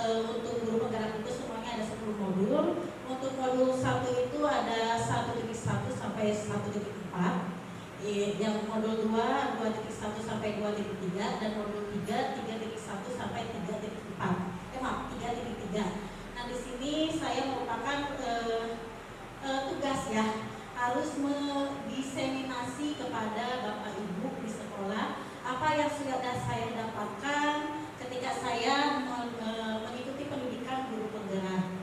untuk guru penggerak itu semuanya ada 10 modul. Untuk modul 1 itu ada 1.1 sampai 1.4. Yang modul 2 2.1 sampai 2.3, dan modul 3 3.1 sampai 3.4. Maaf, 3.3. Nah, di sini saya merupakan tugas ya, harus mendiseminasi kepada Bapak Ibu di sekolah apa yang sudah saya dapatkan ketika saya mengikuti pendidikan guru penggerak.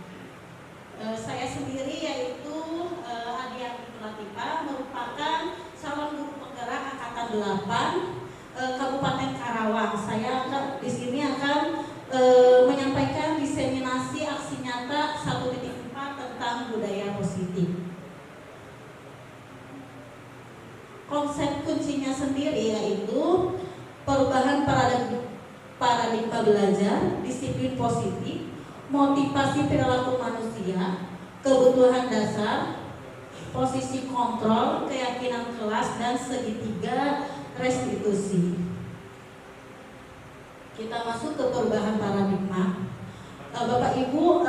Saya sendiri yaitu Adianti Latifah, merupakan calon guru penggerak angkatan 8 Kabupaten Karawang. Saya di sini akan menyampaikan diseminasi aksi nyata 1.4 tentang budaya positif. Konsep kuncinya sendiri yaitu perubahan paradigma belajar, disiplin positif, motivasi perilaku manusia, kebutuhan dasar, posisi kontrol, keyakinan kelas, dan segitiga restitusi. Kita masuk ke perubahan paradigma. Bapak Ibu,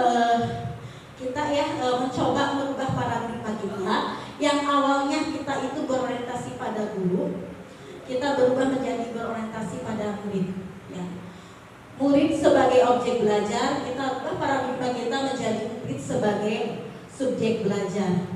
kita mencoba merubah paradigma kita yang awalnya kita itu berorientasi pada guru, kita berubah menjadi berorientasi pada murid. Ya. Murid sebagai objek belajar, kita ubah paradigma kita menjadi murid sebagai subjek belajar.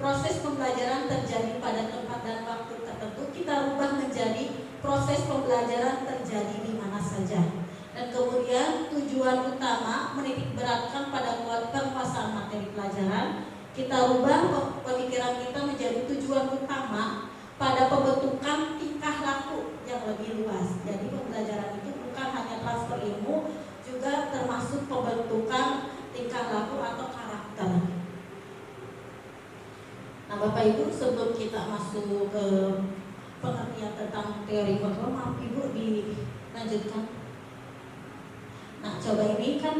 Proses pembelajaran terjadi pada tempat dan waktu tertentu, kita ubah menjadi proses pembelajaran terjadi di mana saja. Dan kemudian tujuan utama menitik beratkan pada penguasaan materi pelajaran. Kita rubah pemikiran kita menjadi tujuan utama pada pembentukan tingkah laku yang lebih luas. Jadi pembelajaran itu bukan hanya transfer ilmu, juga termasuk pembentukan tingkah laku atau karakter. Nah, Bapak Ibu, sebelum kita masuk ke pengertian tentang teori kontrol, maaf Ibu dilanjutkan. Nah, coba ini kan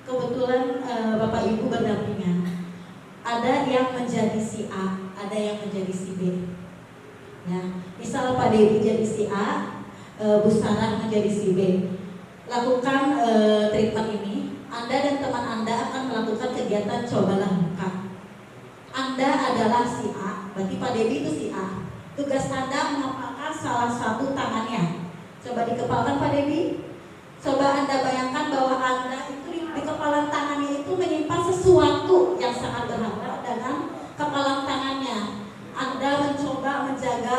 kebetulan Bapak Ibu berdampingan. Ada yang menjadi si A, ada yang menjadi si B. Ya, misal Pak Dewi jadi si A, Bu Sarah menjadi si B. Lakukan treatment ini. Anda dan teman Anda akan melakukan kegiatan cobalah buka. Anda adalah si A, berarti Pak Dewi itu si A. Tugas Anda mengepalkan salah satu tangannya. Coba dikepalkan Pak Dewi. Coba Anda bayangkan bahwa Anda itu di kepalan tangannya itu menyimpan sesuatu yang sangat berharga dengan kepalan tangannya. Anda mencoba menjaga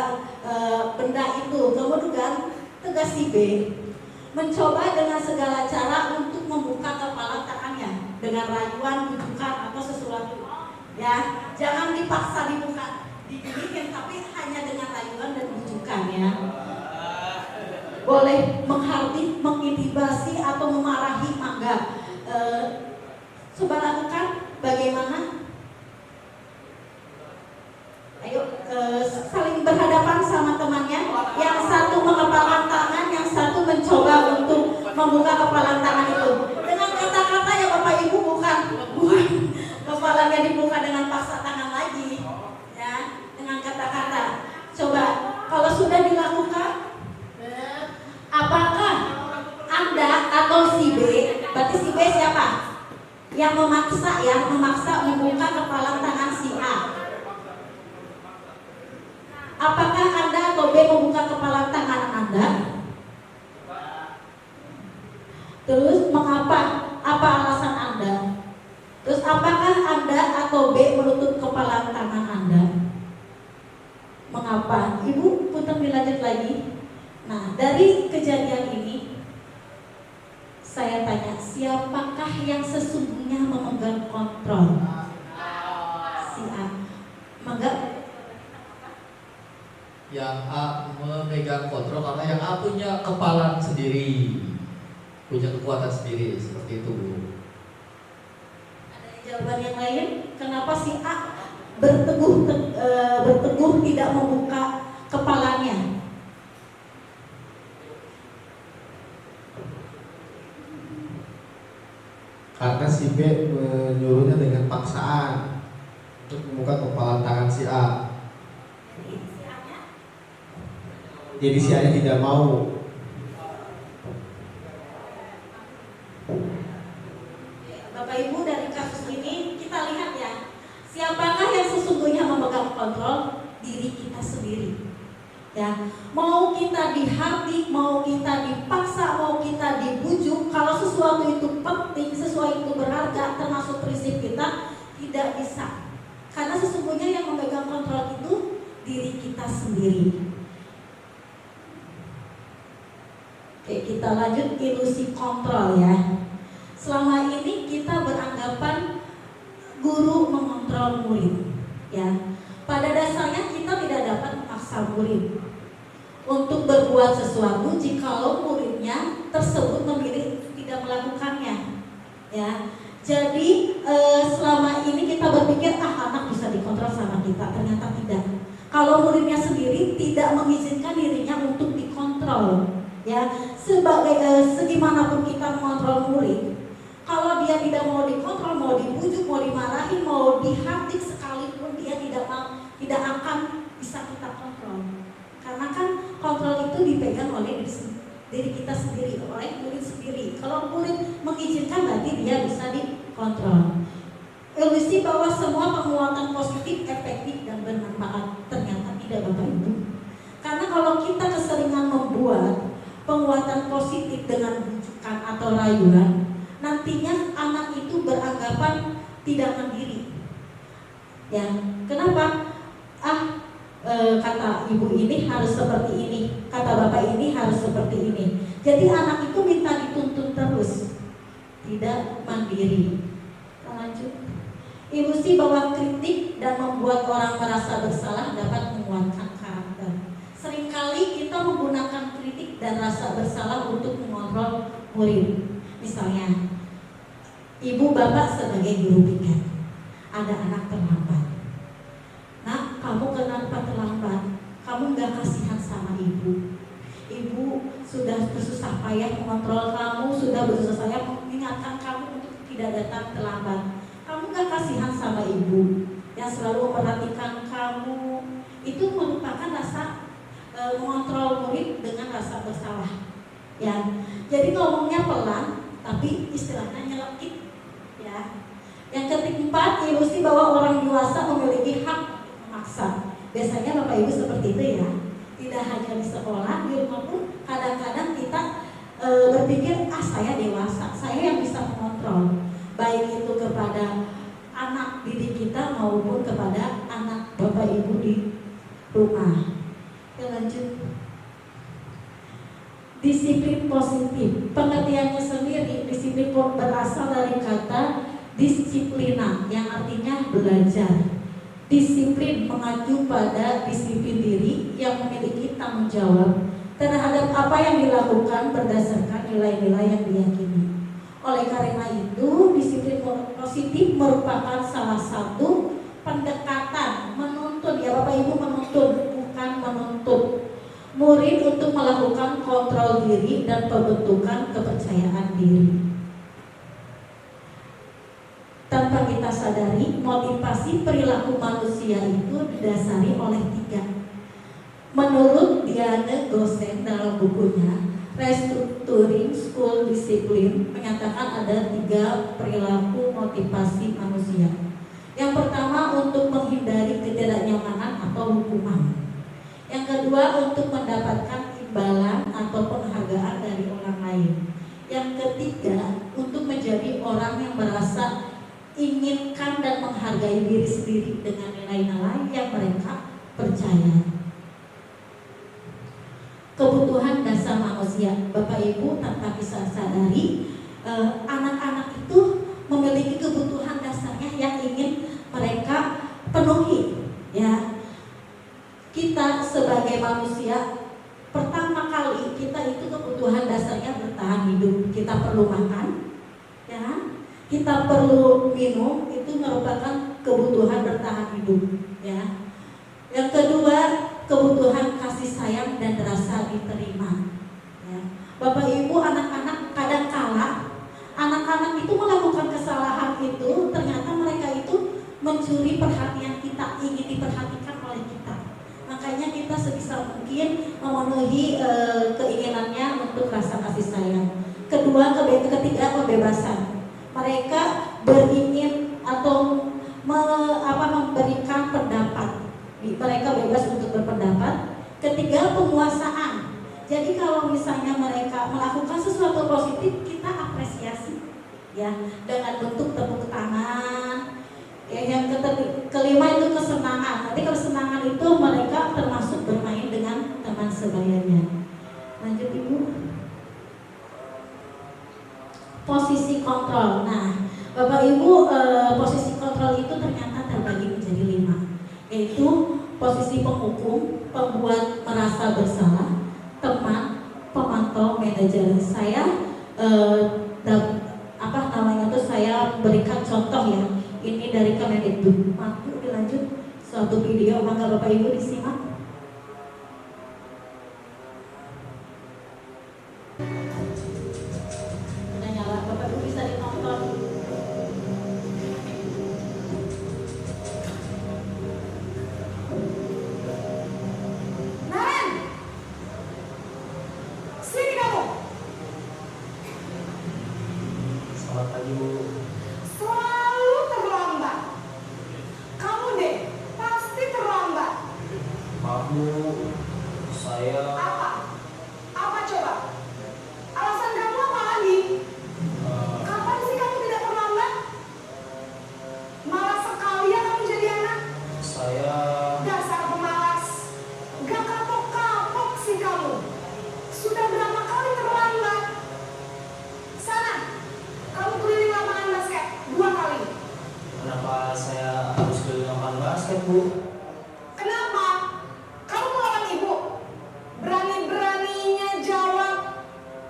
benda itu. Kemudian tugas si B mencoba dengan segala cara untuk membuka kepalan tangannya dengan rayuan, bujukan atau sesuatu. Ya, jangan dipaksa dibuka, dibikin, tapi hanya dengan rayuan dan bujukan ya. Boleh menghardik, mengintibasi atau memarahi, mangga. Coba lakukan bagaimana? Ayo saling berhadapan sama temannya. Yang satu mengepalkan tangan, yang satu mencoba untuk membuka kepalan tangan itu. Dengan kata-kata ya Bapak Ibu, bukan kepalanya dibuka dengan paksa tangan lagi. Ya, dengan kata-kata. Coba kalau sudah dilakukan, apakah Anda atau si B, berarti si B siapa? Yang memaksa membuka kepalan tangan si A. Apakah Anda atau B membuka kepalan tangan Anda? Terus mengapa? Apa alasan Anda? Terus apakah Anda atau B menutup kepalan tangan Anda? Mengapa? Ibu putar dilanjut lagi. Nah, dari kejadian ini saya tanya, siapakah yang sesungguhnya memegang kontrol? Si A. Mangga. Yang A memegang kontrol karena yang A punya kepalan sendiri, punya kekuatan sendiri, seperti itu, Bu. Ada jawaban yang lain? Kenapa si A berteguh tidak membuka kepalanya? Karena si B menyuruhnya dengan paksaan untuk membuka kepalan tangan si A. Jadi si A nya tidak mau. Bapak Ibu, dari kasus ini kita lihat ya, siapakah yang sesungguhnya memegang kontrol? Diri kita sendiri. Ya, mau kita dihardik, mau kita dipaksa, mau kita dibujuk, kalau sesuatu itu penting, sesuatu itu berharga, termasuk prinsip kita, tidak bisa. Karena sesungguhnya yang memegang kontrol itu diri kita sendiri. Oke, kita lanjut ilusi kontrol ya. Selama ini kita beranggapan guru mengontrol murid, ya. Pada dasarnya kita tidak dapat memaksa murid untuk berbuat sesuatu jikalau muridnya tersebut memilih tidak melakukannya, ya. Jadi selama ini kita berpikir anak bisa dikontrol sama kita, ternyata tidak. Kalau muridnya sendiri tidak mengizinkan dirinya untuk dikontrol, ya. Sebagai segimanapun kita mengontrol murid, kalau dia tidak mau dikontrol, mau dibujuk, mau dimarahi, mau dihardik sekalipun, dia tidak akan bisa kita kontrol. Karena kan kontrol itu dipegang oleh diri kita sendiri, oleh murid sendiri. Kalau murid mengizinkan, berarti dia bisa dikontrol. Ilusi bahwa semua penguatan positif, efektif, dan bermanfaat, ternyata tidak, Bapak Ibu. Karena kalau kita keseringan membuat penguatan positif dengan bujukan atau rayuan, nantinya anak itu beranggapan tidak mandiri. Ya, kenapa? Kata ibu ini harus seperti ini, kata bapak ini harus seperti ini. Jadi anak itu minta dituntun terus, tidak mandiri. Kita lanjut. Ilusi bahwa kritik dan membuat orang merasa bersalah dapat menguatkan karakter. Seringkali kita menggunakan kritik dan rasa bersalah untuk mengontrol murid. Misalnya, ibu bapak sebagai guru piket, ada anak terlambat. Nak, kamu kenapa terlambat? Kamu gak kasihan sama ibu. Ibu sudah bersusah payah mengontrol kamu, sudah bersusah payah mengingatkan kamu untuk tidak datang terlambat. Kamu gak kasihan sama ibu yang selalu memperhatikan kamu. Itu merupakan rasa mengontrol murid dengan rasa bersalah. Ya, jadi ngomongnya pelan, tapi istilahnya nyelekit. Ya. Yang keempat, ilusi bahwa orang dewasa memiliki hak memaksa. Biasanya Bapak Ibu seperti itu ya. Tidak hanya di sekolah, di rumah pun kadang-kadang kita berpikir, saya dewasa, saya yang bisa mengontrol. Baik itu kepada anak didik kita maupun kepada anak Bapak Ibu di rumah. Kita lanjut. Disiplin positif, pengertiannya sendiri, disiplin berasal dari kata disiplina yang artinya belajar. Disiplin mengacu pada disiplin diri yang memiliki tanggung jawab terhadap apa yang dilakukan berdasarkan nilai-nilai yang diyakini. Oleh karena itu, disiplin positif merupakan salah satu pendekatan menuntun, ya Bapak Ibu, menuntun, bukan menuntut murid untuk melakukan kontrol diri dan pembentukan kepercayaan diri. Tanpa kita sadari, motivasi perilaku manusia itu didasari oleh 3. Menurut Diane Gosen dalam bukunya Restructuring School Discipline menyatakan ada 3 perilaku motivasi manusia. Yang pertama, untuk menghindari ketidaknyamanan atau hukuman. Yang kedua, untuk mendapatkan imbalan atau penghargaan dari orang lain. Yang ketiga, untuk menjadi orang yang merasa inginkan dan menghargai diri sendiri dengan nilai-nilai yang mereka percaya. Kebutuhan dasar manusia, Bapak Ibu, tanpa bisa sadari, anak-anak itu memiliki kebutuhan dasarnya yang ingin mereka penuhi. Ya, kita sebagai manusia, pertama kali kita itu kebutuhan dasarnya bertahan hidup. Kita perlu makan, ya, kita perlu minum, itu merupakan kebutuhan bertahan hidup. Ya. Yang kedua, kebutuhan kasih sayang dan rasa diterima. Ya. Bapak Ibu, anak-anak kadang-kala anak-anak itu melakukan kesalahan itu, ternyata mereka itu mencuri perhatian kita, ingin diperhatikan oleh kita. Makanya kita sebisa mungkin memenuhi keinginannya untuk rasa kasih sayang. Ketiga, kebebasan. Mereka beringin atau memberikan pendapat. Mereka bebas untuk berpendapat. Ketiga, penguasaan. Jadi kalau misalnya mereka melakukan sesuatu positif, kita apresiasi, ya, dengan bentuk tepuk tangan. Ya, yang kelima itu kesenangan. Nanti kesenangan itu mereka termasuk bermain dengan teman sebayanya. Lanjut Ibu. Posisi kontrol. Nah, Bapak Ibu, posisi kontrol itu ternyata terbagi menjadi 5, yaitu posisi penghukum, pembuat merasa bersalah, teman, pemantau, manajer. Saya saya berikan contoh ya. Ini dari Kemendikbud. Mampu dilanjut suatu video, maka Bapak Ibu disimak. Udah nyala, Bapak Ibu bisa ditonton. Naren, sini kamu. Selamat pagi Bu. Selalu terlambat. Kamu deh, pasti terlambat. Maaf Bu, saya Apa? Apa coba? Alasan kamu apa lagi? Kapan sih kamu tidak terlambat? Malas sekali ya kamu jadi anak. saya Dasar pemalas. Gak kapok-kapok sih kamu. Sudah berapa kali terlambat? Sana, kamu keliling lapangan basket 2 kali. kenapa saya harus keliling lapangan basket Bu? Kenapa? Kamu melawan ibu? Berani-beraninya jawab.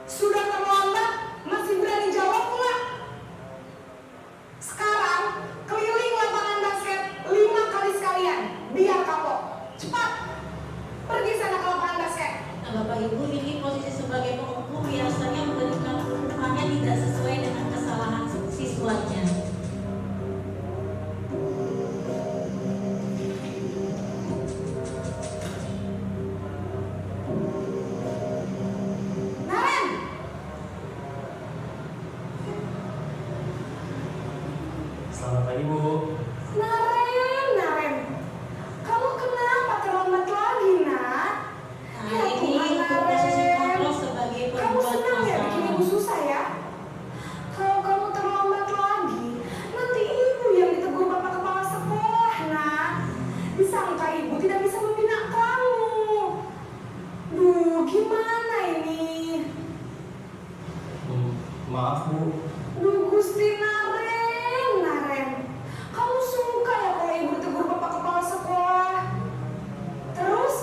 Sudah terlambat, masih berani jawab enggak? Sekarang, keliling lapangan basket 5 kali sekalian. Biar kapok. Cepat. Pergi sana ke lapangan basket. Nah, Bapak Ibu, ini posisi sebagai penghukum biasanya memberikan hukumannya tidak sesuai dengan kesalahan siswanya. Naren! Selamat pagi Bu. Naren. Kamu kenapa terlambat lagi, nak? Nah, Ya ini Tuhan, untuk posisi Naren. kontrol sebagai Kamu pembuat senang ya bikin ibu masalah. susah ya? Kalau kamu terlambat lagi, nanti ibu yang ditegur bapak kepala sekolah, nak. Disangka ibu tidak bisa membina kamu. Duh, gimana ini? Maaf Bu. Duh, Gusti Naren. Kamu suka ya kalau ibu ditegur bapak kepala sekolah? Terus,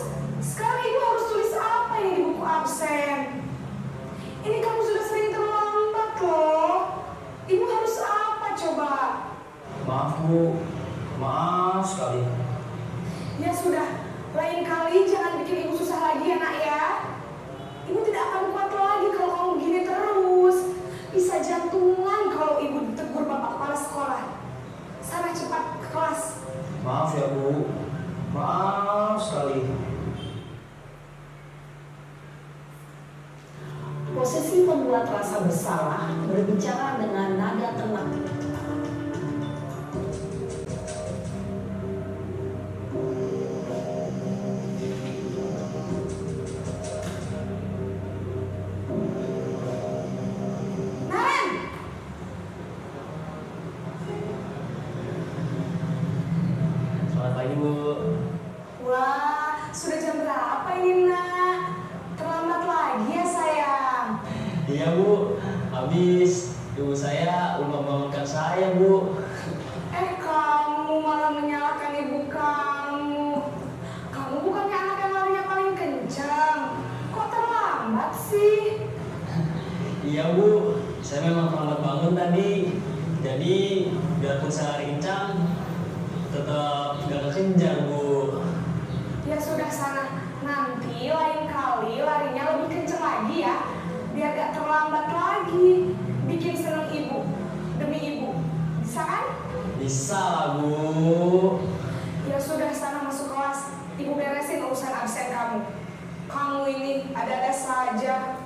sekarang ibu harus tulis apa ini di buku absen? Ini kamu sudah sering terlambat loh. Ibu harus apa coba? Maaf Bu. Maaf sekali. Ya sudah, lain kali jangan bikin ibu susah lagi ya nak ya. Ibu tidak akan kuat lagi kalau kamu begini terus. Bisa jantungan kalau ibu ditegur bapak kepala sekolah. Sana cepat ke kelas. Maaf ya Bu. Maaf sekali. Posisi pembuat rasa bersalah berbicara dengan nada tenang. Naren! Selamat pagi Bu. Wah, sudah jam berapa ini nak? Terlambat lagi ya sayang. Iya Bu, habis ibu saya lupa bangunkan saya Bu. Kamu malah menyalahkan ibu kamu. Kamu bukannya anak yang larinya paling kencang. Kok terlambat sih? Iya Bu, saya memang terlambat bangun tadi. Jadi biarpun saya lari kencang, tetap gak kekejar Bu. Ya sudah sana. Nanti lain kali larinya lebih kencang lagi ya. Biar gak terlambat lagi. Bikin seneng ibu. Demi ibu. Bisa kan? Bisa lah Bu. Ya sudah sana masuk kelas. Ibu beresin urusan absen kamu. Kamu ini ada-ada saja.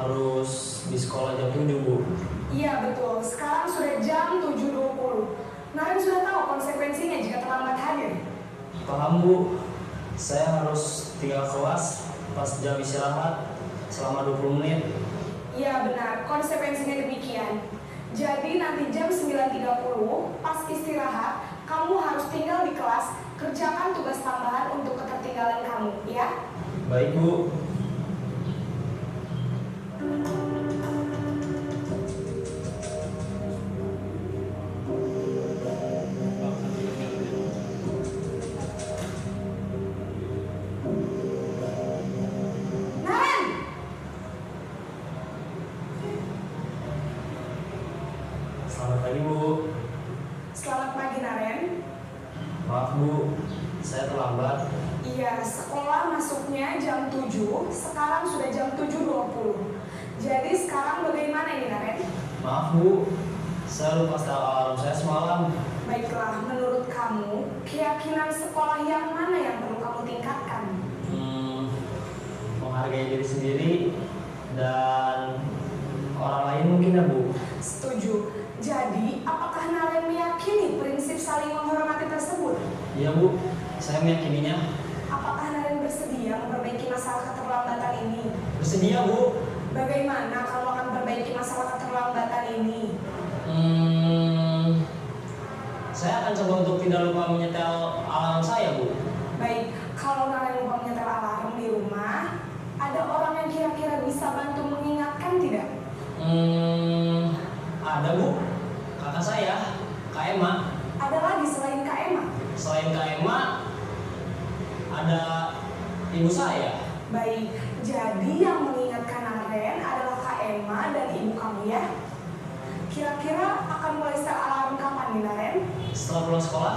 harus di sekolah jam 7, Bu. Iya betul, sekarang sudah jam 7.20. Naren sudah tahu konsekuensinya jika terlambat hadir. Paham, Bu. Saya harus tinggal kelas pas jam istirahat selama 20 menit. Iya benar, konsekuensinya demikian. Jadi nanti jam 9.30 pas istirahat, kamu harus tinggal di kelas, kerjakan tugas tambahan untuk ketertinggalan kamu, ya? Baik, Bu. Naren! Selamat pagi, Bu. Selamat pagi Naren. Maaf, Bu. Saya terlambat. Iya, sekolah masuknya jam 7, sekarang sudah jam 7.20. Jadi sekarang bagaimana ini Naren? Maaf, Bu. Saya lupa setel alarm saya semalam. Baiklah, menurut kamu, keyakinan sekolah yang mana yang perlu kamu tingkatkan? Menghargai diri sendiri dan orang lain mungkin ya, Bu. Setuju. Jadi, apakah Naren meyakini prinsip saling menghormati tersebut? Iya, Bu. Saya meyakininya. Apakah Naren bersedia memperbaiki masalah keterlambatan ini? Bersedia, Bu. Bagaimana kamu akan memperbaiki masalah keterlambatan ini? Saya akan coba untuk tidak lupa menyetel alarm saya, Bu. Baik, kalau Naren lupa menyetel alarm di rumah, ada orang yang kira-kira bisa bantu mengingatkan tidak? Ada, Bu. Kakak saya, Kak Emma. Ada lagi selain Kak Emma? Selain Kak Emma, ada ibu saya. Baik, jadi yang mengingatkan Naren adalah Kak Emma dan ibu kamu ya? Kira-kira akan mulai setel alarm kapan nih Naren? Setelah pulang sekolah,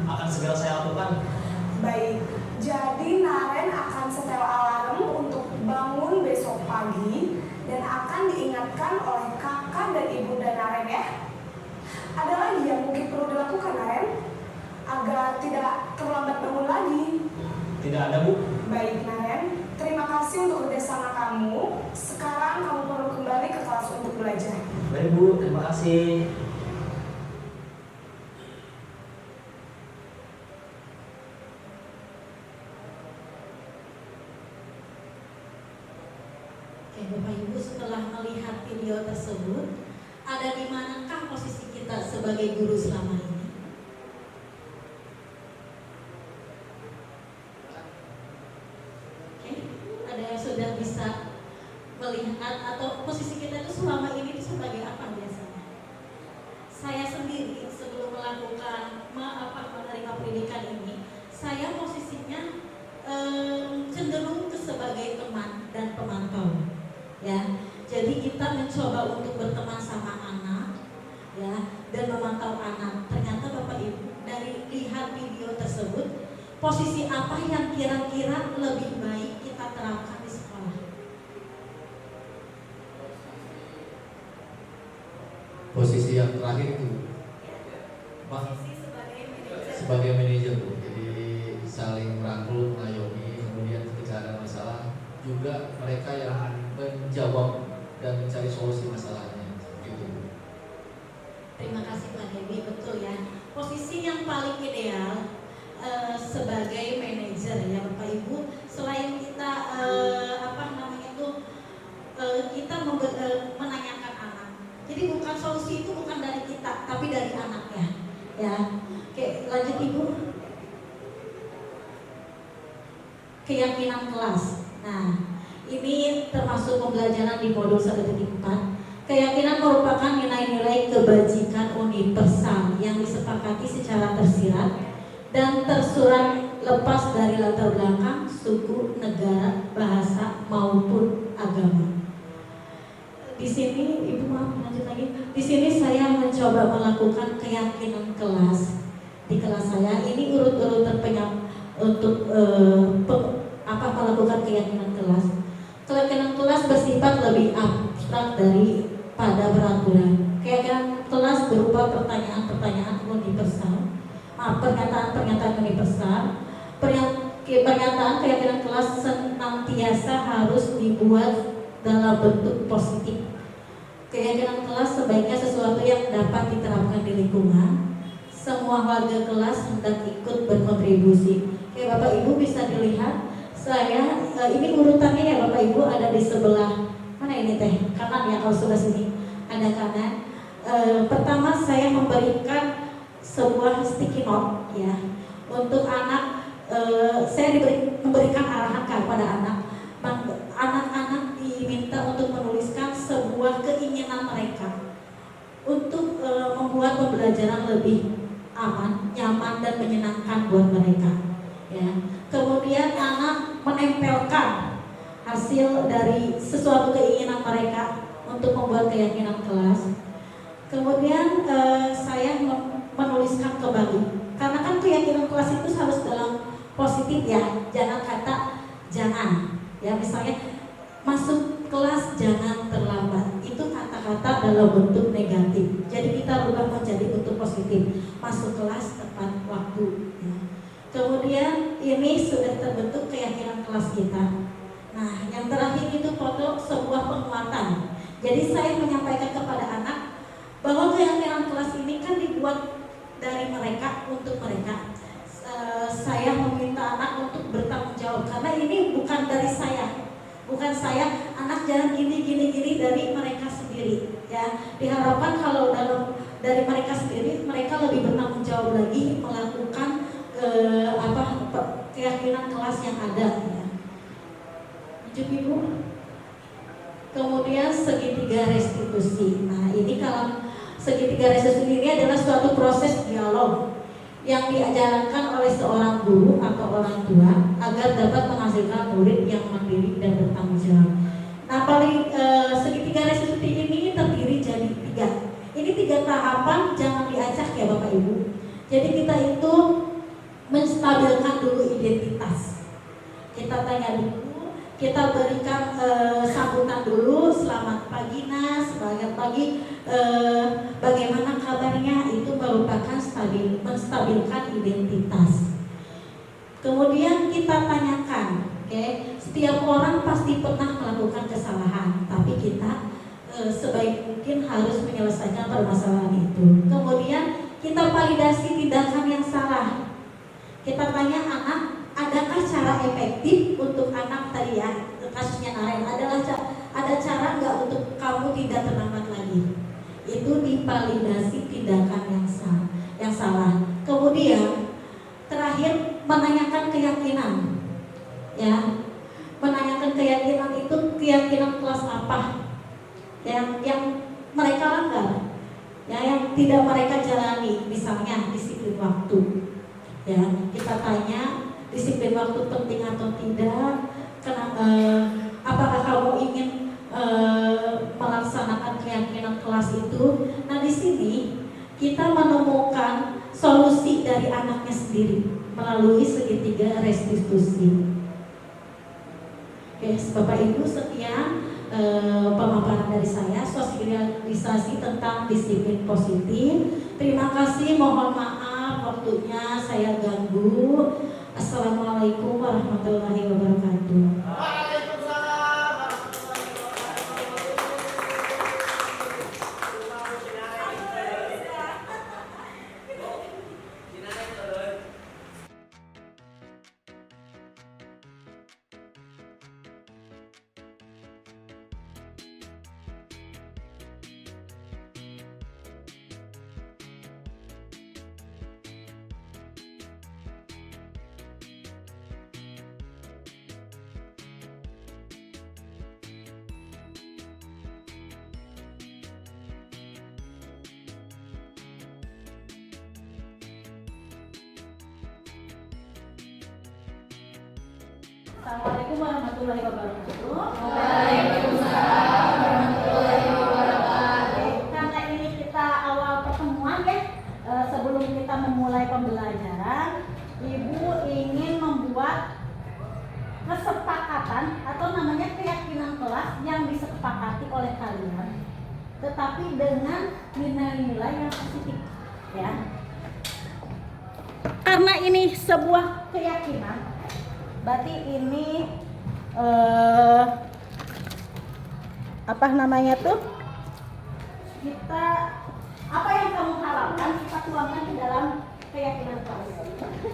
akan segera saya lakukan. Baik, jadi Naren akan setel alarm untuk bangun besok pagi dan akan diingatkan oleh kakak dan ibunda Naren ya. Ada lagi yang mungkin perlu dilakukan Naren agar tidak terlambat bangun lagi. Tidak ada, Bu. Baik Naren, terima kasih untuk kerjasama kamu. Sekarang kamu perlu kembali ke kelas untuk belajar. Baik, Bu. Terima kasih. Oke, Bapak Ibu, setelah melihat video tersebut, ada di manakah posisi kita sebagai guru selama ini? Oke, ada yang sudah bisa melihat atau posisi kita itu selama ini itu sebagai apa biasanya? Saya sendiri sebelum melakukan menerima pendidikan ini, saya posisinya cenderung ke sebagai teman dan pemantau. Ya, jadi kita mencoba untuk berteman sama anak, ya, dan memantau anak. Ternyata Bapak Ibu dari lihat video tersebut, posisi apa yang kira-kira lebih baik kita terapkan di sekolah? Posisi yang terakhir itu, Pak, Posisi sebagai sebagai manajer, Bu. Jadi saling merangkul, mengayomi, kemudian ketika ada masalah juga mereka yang menjawab dan mencari solusi masalahnya. Gitu. Terima kasih Mbak Dewi, betul ya. Posisi yang paling ideal sebagai manajer ya Bapak Ibu, selain kita kita menanyakan anak. Jadi bukan solusi itu bukan dari kita, tapi dari anaknya. Ya, oke, lanjut Ibu. Keyakinan kelas. Nah, ini termasuk pembelajaran di modul 1.4. Keyakinan merupakan nilai-nilai kebajikan universal yang disepakati secara tersirat dan tersurat lepas dari latar belakang, suku, negara, bahasa maupun agama. Di sini, Ibu maaf lanjut lagi. Di sini saya mencoba melakukan keyakinan kelas di kelas saya. Ini urut-urutan untuk melakukan keyakinan kelas. Keyakinan kelas bersifat lebih abstrak daripada peraturan. Keyakinan kelas berupa pertanyaan-pertanyaan universal, pernyataan-pernyataan universal. Pernyataan keyakinan kelas senantiasa harus dibuat dalam bentuk positif. Keyakinan kelas sebaiknya sesuatu yang dapat diterapkan di lingkungan. Semua warga kelas hendak ikut berkontribusi. Kayak Bapak Ibu bisa dilihat, saya ini urutannya ya Bapak Ibu ada di sebelah mana ini teh? Kanan ya, kalau sebelah sini ada kanan. Pertama saya memberikan sebuah sticky note ya untuk anak. Saya memberikan arahan kepada anak-anak diminta untuk menuliskan sebuah keinginan mereka untuk membuat pembelajaran lebih aman, nyaman dan menyenangkan buat mereka. Ya. Kemudian anak menempelkan hasil dari sesuatu keinginan mereka untuk membuat keyakinan kelas. Kemudian saya menuliskan kembali, karena kan keyakinan kelas itu harus dalam positif ya, jangan kata jangan. Ya misalnya masuk kelas jangan terlambat, itu kata-kata dalam bentuk negatif. Jadi kita rubah menjadi bentuk positif, masuk kelas tepat waktu ya. Kemudian ini sudah terbentuk keyakinan kelas kita. Nah yang terakhir itu foto sebuah penguatan. Jadi saya menyampaikan kepada anak bahwa keyakinan kelas ini kan dibuat dari mereka untuk mereka. Saya meminta anak untuk bertanggung jawab karena ini bukan dari saya. Bukan saya, anak jangan gini dari mereka sendiri ya. Diharapkan kalau dari mereka sendiri, mereka lebih bertanggung jawab lagi melakukan keyakinan kelas yang ada ya. Lanjut Ibu. Kemudian segitiga restitusi. Nah ini kalau segitiga restitusi ini adalah suatu proses dialog yang diajarkan oleh seorang guru atau orang tua agar dapat menghasilkan murid yang mandiri dan bertanggung jawab. Nah, segitiga restitusi ini terdiri jadi 3. Ini 3 tahapan, jangan diacak ya Bapak Ibu. Jadi kita itu menstabilkan dulu identitas. Kita tanya dulu, kita berikan sambutan dulu, selamat pagi Nas, selamat pagi, bagaimana kabarnya, itu merupakan menstabilkan identitas. Kemudian kita tanyakan, setiap orang pasti pernah melakukan kesalahan, tapi kita sebaik mungkin harus menyelesaikan permasalahan itu. Kemudian kita validasi tindakan yang salah. Kita tanya anak, adakah cara efektif untuk anak tadi ya, kasusnya Naren, ada cara nggak untuk kamu tidak terlambat lagi? Itu divalidasi tindakan yang salah. Kemudian terakhir menanyakan keyakinan, ya, menanyakan keyakinan itu keyakinan kelas apa yang mereka langgar, ya, yang tidak mereka jalani, misalnya disiplin waktu. Ya, kita tanya disiplin waktu penting atau tidak, apakah kamu ingin melaksanakan keyakinan kelas itu. Nah di sini kita menemukan solusi dari anaknya sendiri melalui segitiga restitusi. Oke, Bapak Ibu, sekian pemaparan dari saya, sosialisasi tentang disiplin positif. Terima kasih, mohon maaf waktunya saya ganggu. Assalamualaikum warahmatullahi wabarakatuh. Assalamualaikum warahmatullahi wabarakatuh. Waalaikumsalam warahmatullahi wabarakatuh. Karena ini kita awal pertemuan ya, sebelum kita memulai pembelajaran, Ibu ingin membuat kesepakatan atau namanya keyakinan kelas yang disepakati oleh kalian, tetapi dengan nilai-nilai yang positif, ya. Karena ini sebuah keyakinan, berarti ini apa namanya tuh, kita apa yang kamu harapkan kita tuangkan di dalam keyakinan kamu.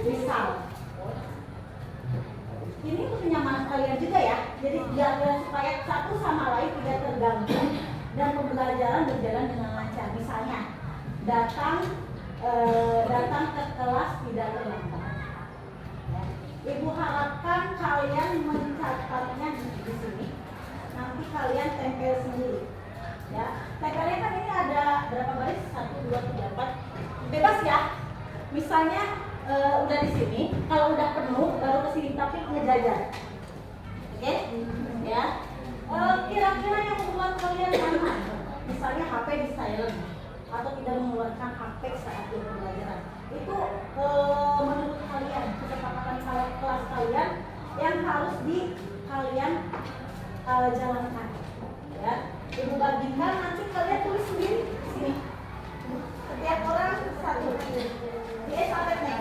Misal, ini untuk kenyamanan kalian juga ya. Jadi biar supaya satu sama lain tidak terganggu dan pembelajaran berjalan dengan lancar. Misalnya datang ke kelas tidak terlambat. Ya. Ibu harapkan kalian mencatatnya di sini. Nanti kalian tempel sendiri. Ya, tempelnya kan ini ada berapa baris? 1, 2, 3, 4. Bebas ya. Misalnya udah di sini, kalau udah penuh baru ke sini tapi ngejajar. Oke? Ya. Kira-kira yang membuat kalian aman, misalnya HP di silent atau tidak mengeluarkan HP saat di pembelajaran. Itu menurut kalian kesepakatan kelas kalian yang harus kalian jalankan. Ya. Ibu bagikan, nanti kalian tulis sendiri di sini. Setiap orang satu. Di alfabetnya.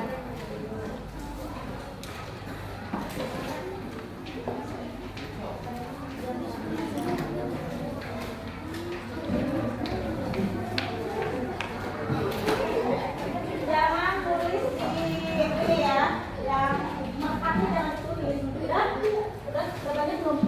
Jangan tulis di ini ya, yang makanya jangan tulis. Udah banyak belum?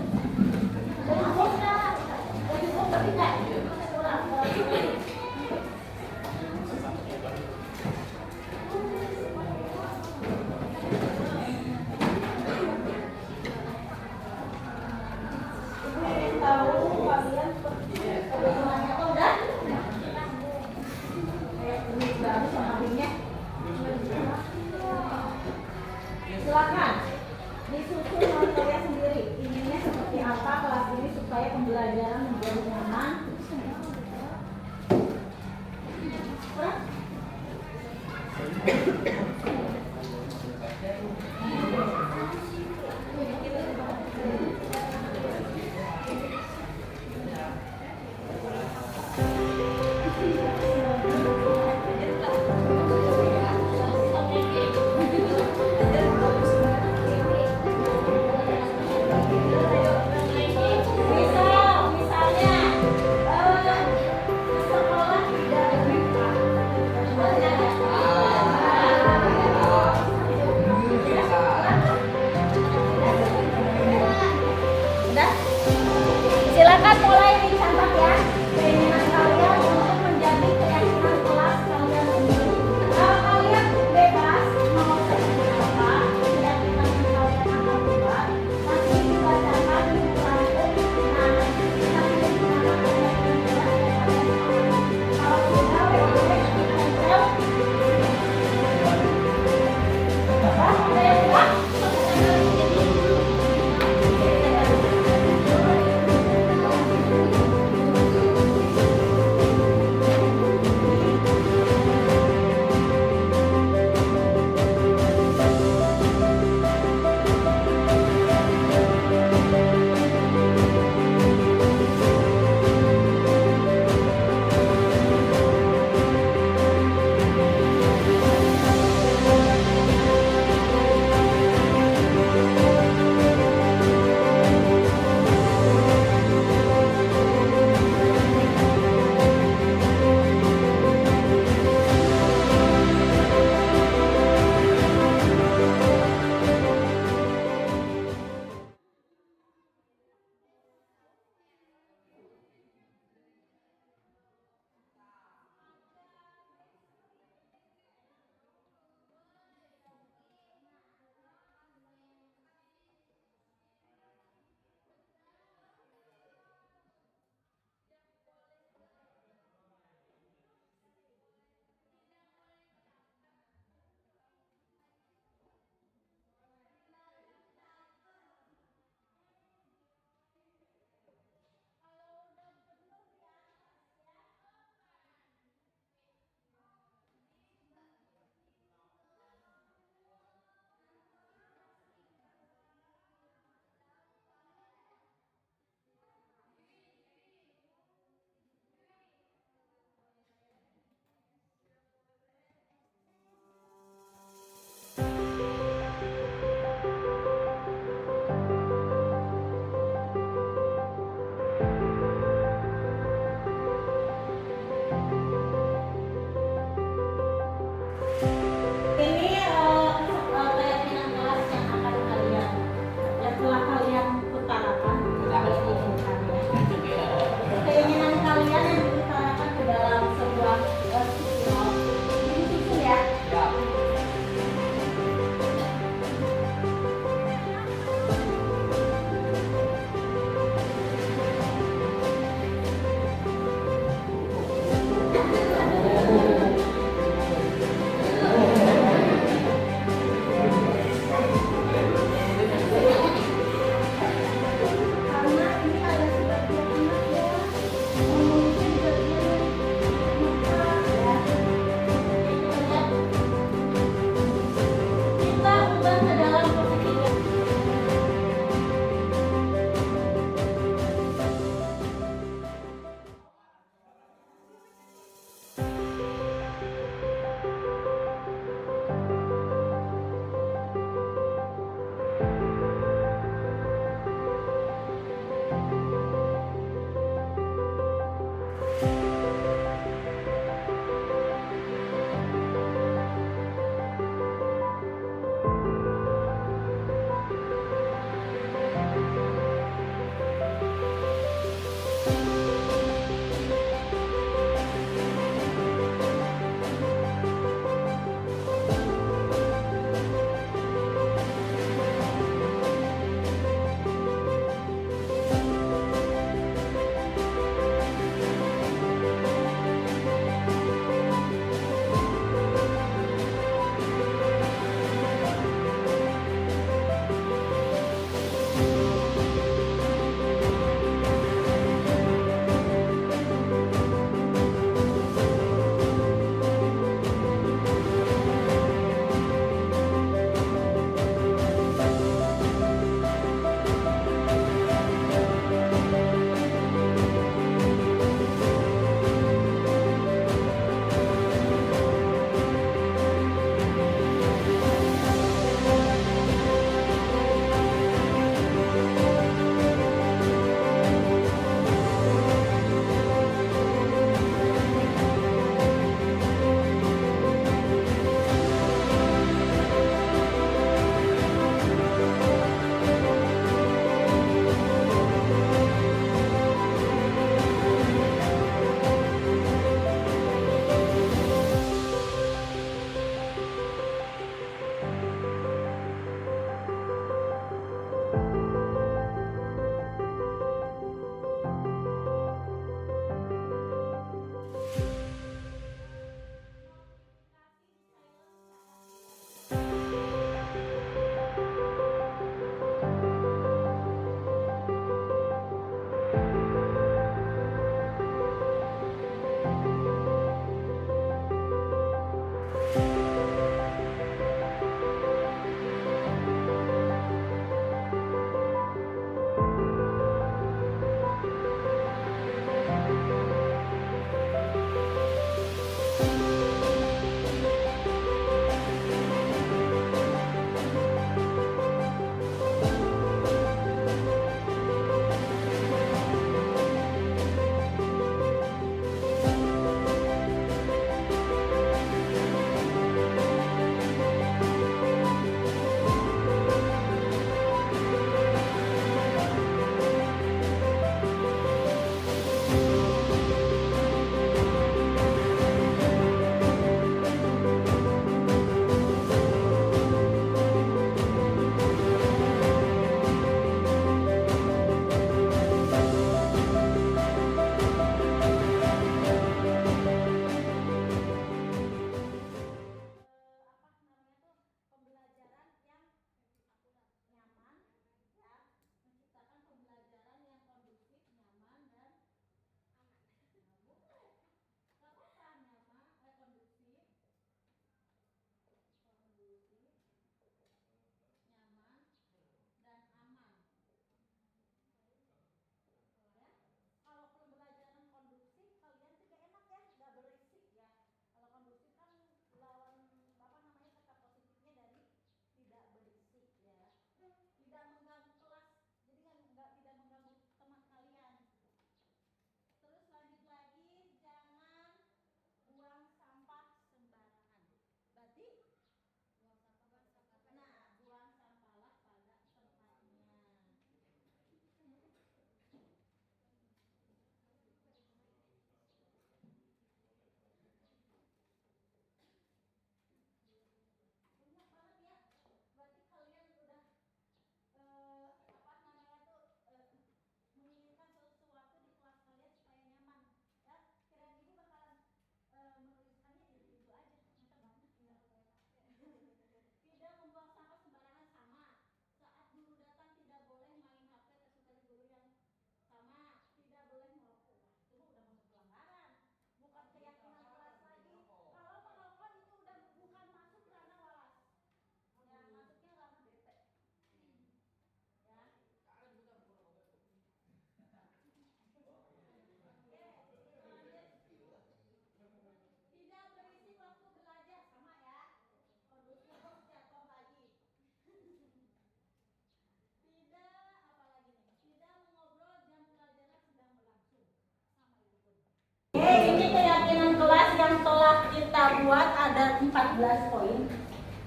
dibuat ada 14 poin.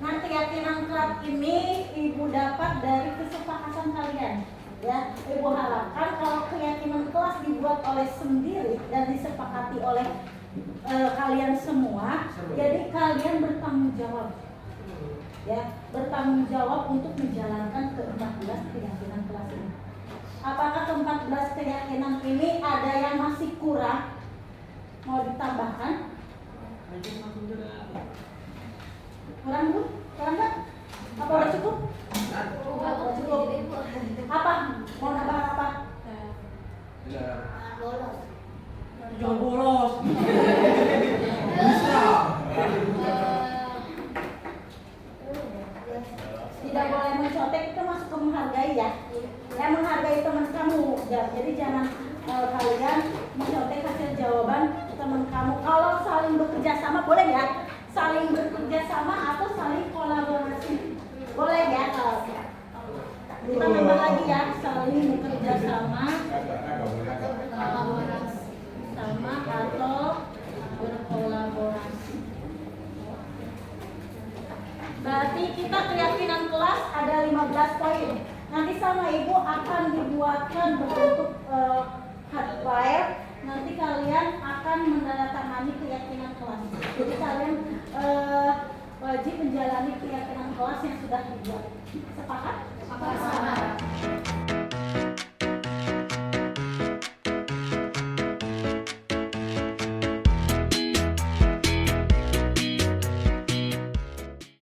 Nah, keyakinan kelas ini Ibu dapat dari kesepakatan kalian. Ya, Ibu harapkan kalau keyakinan kelas dibuat oleh sendiri dan disepakati oleh kalian semua, jadi kalian bertanggung jawab. Ya, bertanggung jawab untuk menjalankan ke-14 keyakinan kelas ini. Apakah ke-14 keyakinan ini ada yang masih kurang? Mau ditambahkan? Kurang Bu? Kurang nggak? Apa udah cukup? Udah cukup. Apa? Mau nambah apa? Jangan bolos. Tidak boleh mencontek, itu masuk ke menghargai ya. Yang menghargai teman kamu. Jadi jangan kalian mencontek hasil jawaban teman kamu. Kalau saling bekerja sama boleh ya? Saling bekerja sama atau saling kolaborasi. Boleh ya? Kita nambah lagi ya, saling bekerja sama atau berkolaborasi. Berarti kita keyakinan kelas ada 15 poin. Nanti sama Ibu akan dibuatkan berbentuk hardfile. Nanti kalian akan menandatangani keyakinan kelas. Jadi kalian wajib menjalani keyakinan kelas yang sudah dibuat. Sepakat? Sepakat.